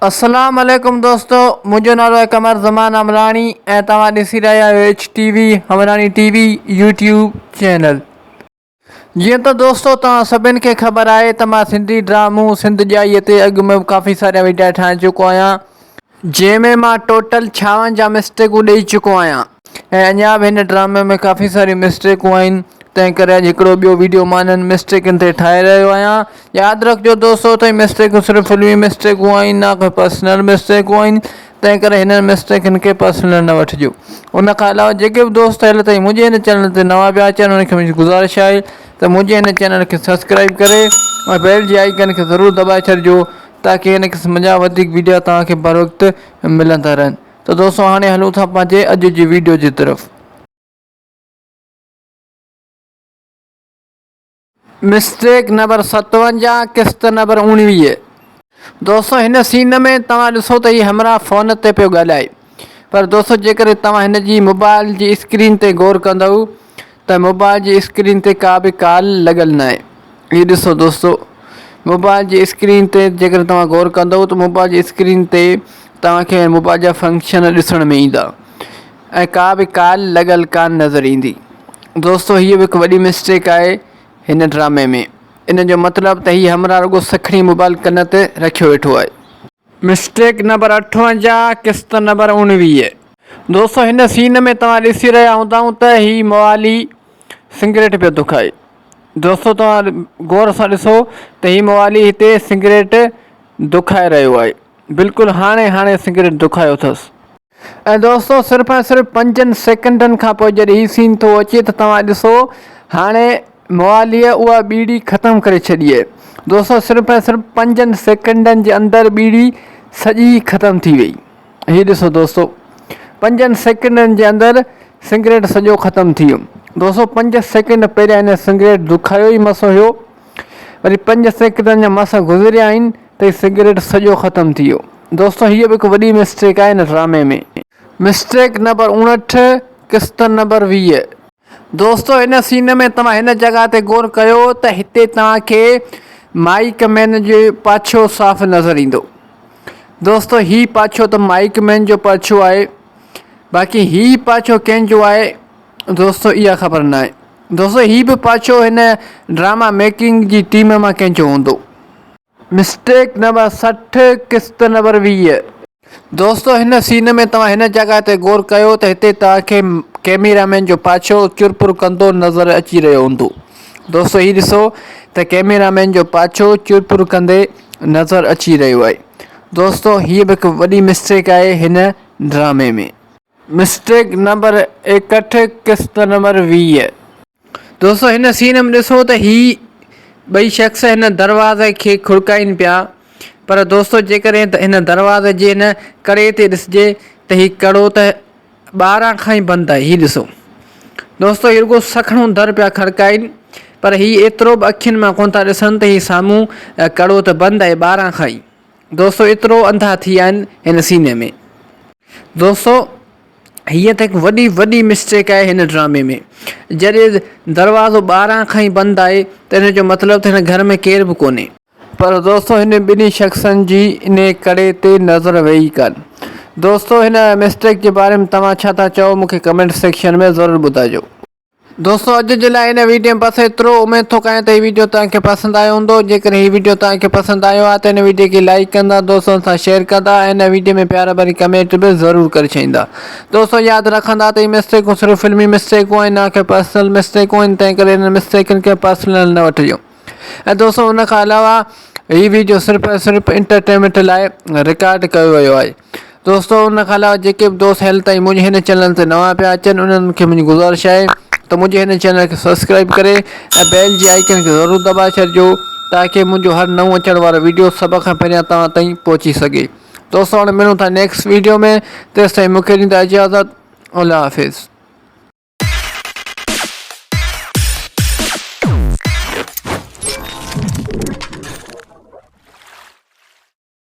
अस्सलाम वालेकुम दोस्तों, मुझो नालो है कमर ज़मान अमरानी ऐं तव्हां ॾिसी रहिया आहियो HTV हमरानी TV यूट्यूब चैनल। जीअं त दोस्तों तव्हां सभिनि खे ख़बर आहे त मां सिंधी ड्रामो सिंध ॼाईअ ते अॻु में काफ़ी सारा वीडियो ठाहे चुको आहियां, जंहिंमें मां टोटल 56 मिस्टेकूं ॾेई चुको आहियां ऐं अञा बि हिन ड्रामे में काफ़ी सारी मिस्टेकूं आहिनि। तंहिं करे अॼु हिकिड़ो ॿियो वीडियो मां हिननि मिस्टेकनि ते ठाहे रहियो आहियां। यादि रखिजो दोस्तों त मिस्टेकूं सिर्फ़ु फिल्मी मिस्टेकूं आहिनि, न को पर्सनल मिस्टेकूं आहिनि। तंहिं करे हिननि मिस्टेकनि खे पर्सनल न वठिजो। उन खां अलावा जेके बि दोस्त हाल ताईं मुंहिंजे हिन चैनल ते नवां पिया अचनि उनखे मुंहिंजी गुज़ारिश आहे त मुंहिंजे हिन चैनल खे सब्सक्राइब करे ऐं बेल जी आइकन खे ज़रूरु दॿाए छॾिजो ताकी हिन क़िस्म जा वधीक वीडियो तव्हांखे बर वक़्तु मिलंदा रहनि। त दोस्तों हाणे हलूं था पंहिंजे अॼु जी वीडियो जी तरफ़। मिस्टेक नंबर 57 किस्त नंबर 19। दोस्तों हिन सीन में तव्हां ॾिसो त हीउ हमरा फ़ोन ते पियो ॻाल्हाए, पर दोस्तों जेकर तव्हां हिन जी मोबाइल जी स्क्रीन ते गौर कंदव त मोबाइल जी स्क्रीन ते का बि कॉल लॻल न आहे। हीउ ॾिसो दोस्तों, मोबाइल जी स्क्रीन ते जेकर तव्हां गौर कंदव त मोबाइल जी स्क्रीन ते तव्हांखे मोबाइल जा फंक्शन ॾिसण में ईंदा ऐं का बि कॉल लॻल कान नज़र ईंदी। दोस्तों हीअ बि हिकु वॾी मिस्टेक आहे हिन ड्रामे में। इन जो मतिलबु त हीअ हमरा रुॻो सखणी मोबाइल कन ते रखियो वेठो आहे। मिस्टेक नंबर 58 किस्त नंबर 19। दोस्तों हिन सीन में तव्हां ॾिसी रहिया हूंदव त हीउ मवाली सिगरेट पियो दुखाए। दोस्तों तव्हां गौर सां ॾिसो त हीउ मवाली हिते सिगरेट दुखाए रहियो आहे, बिल्कुलु हाणे सिगरेट दुखायो अथसि। ऐं दोस्तों सिर्फ़ु ऐं सिर्फ़ु 5 सेकंडनि खां पोइ जॾहिं हीउ सीन थो अचे त तव्हां ॾिसो हाणे मवालीअ उहा बीड़ी ख़तमु करे छॾी आहे। दोस्तों सिर्फ़ु ऐं सिर्फ़ु 5 सेकंडनि जे अंदरि बीड़ी सॼी ख़तमु थी वई। हीउ ॾिसो दोस्तों, 5 सेकंडनि जे अंदरि सिगरेट सॼो ख़तमु थी वियो। दोस्तों 5 सेकंड पहिरियां हिन सिगरेट दुखायो ई मस हुयो, वरी 5 सेकंडनि जा मस गुज़रिया आहिनि त हीउ सिगरेट सॼो ख़तमु थी वियो। दोस्तों हीअ बि हिकु वॾी मिस्टेक आहे हिन ड्रामे में। मिस्टेक नंबर 59 किस्त नंबर 20। दोस्तों हिन सीन में तव्हां हिन जॻह ते गौर कयो त हिते तव्हांखे माइक मैन जो पाछो साफ़ नज़र ईंदो। दोस्तों हीउ पाछो त माइक मैन जो पाछो आहे, बाक़ी हीउ पाछो कंहिंजो आहे दोस्तों इहा ख़बर न आहे। दोस्तों हीउ बि पाछो हिन ड्रामा मेकिंग जी टीम मां कंहिंजो हूंदो। मिस्टेक नंबर 60 किस्त नंबर 20। दोस्तों हिन सीन में तव्हां हिन जॻह ते गौर कयो त हिते तव्हांखे कैमरामैन जो पाछो चुरपुर कंदो नज़र अची रहियो हूंदो। दोस्तों हीउ ॾिसो त कैमरामैन जो पाछो चुरपुर कंदे नज़र अची रहियो आहे। दोस्तों हीअ बि हिकु वॾी मिस्टेक आहे हिन ड्रामे में। मिस्टेक नंबर 61 किस्त नंबर 20। दोस्तों हिन सीन में ॾिसो त हीअ ॿई शख़्स हिन दरवाज़े खे खुड़काइनि पिया, पर दोस्तों जेकर हिन दरवाज़े जे हिन कड़े ते ॾिसिजे त हीउ कड़ो त ॿाहिरां खां ई बंदि आहे। हीउ ॾिसो दोस्तों हीउ रुॻो सखणो दर पिया खड़काइनि, पर हीउ एतिरो बि अखियुनि मां कोन था ॾिसनि त हीउ साम्हूं कड़ो त बंदि आहे ॿाहिरां खां ई। दोस्तों एतिरो अंधा थी विया आहिनि हिन सीन में। दोस्तों हीअ त हिकु वॾी मिस्टेक आहे हिन ड्रामे में। जॾहिं दरवाज़ो ॿाहिरां खां ई बंदि आहे त हिन जो मतिलबु त हिन घर में केर बि कोन्हे, पर दोस्तों हिन ॿिन्ही शख़्सनि जी इन कड़े ते नज़र वेई कान। दोस्तों हिन मिस्टेक जे बारे में तव्हां छा था चओ मूंखे कमेंट सेक्शन में ज़रूरु ॿुधाइजो। दोस्तों अॼु जे लाइ हिन वीडियो में बस एतिरो। उमेद थो कयां त हीउ वीडियो तव्हांखे पसंदि आयो हूंदो। जेकर हीउ वीडियो तव्हांखे पसंदि आयो आहे त हिन वीडियो खे लाइक कंदा, दोस्तनि सां शेयर कंदा ऐं हिन वीडियो में प्यार भरी कमेंट बि ज़रूरु करे छॾींदा। दोस्तों यादि रखंदा त हीउ मिस्टेकूं सिर्फ़ु फिल्मी मिस्टेकूं आहिनि, न कि पर्सनल मिस्टेकूं आहिनि। तंहिं करे हिन मिस्टेकनि खे पर्सनल न वठिजो। ऐं दोस्तों उन खां अलावा हीउ वीडियो सिर्फ़ु ऐं सिर्फ़ु एंटरटेनमेंट लाइ रिकॉर्ड कयो वियो आहे। दोस्तों उन खां अलावा जेके बि दोस्त हाल ताईं मुंहिंजे हिन चैनल ते नवां पिया अचनि उन्हनि खे मुंहिंजी गुज़ारिश आहे त मुंहिंजे हिन चैनल खे सब्सक्राइब करे ऐं बेल जी आइकन खे ज़रूरु दॿाए छॾिजो ताकी मुंहिंजो हर नओं अचण वारो वीडियो सभ खां पहिरियां तव्हां ताईं पहुची सघे। दोस्तों हाणे मिलूं था नेक्स्ट वीडियो में, तेसिताईं मूंखे ॾींदा इजाज़त। अल्लाह हाफ़िज़।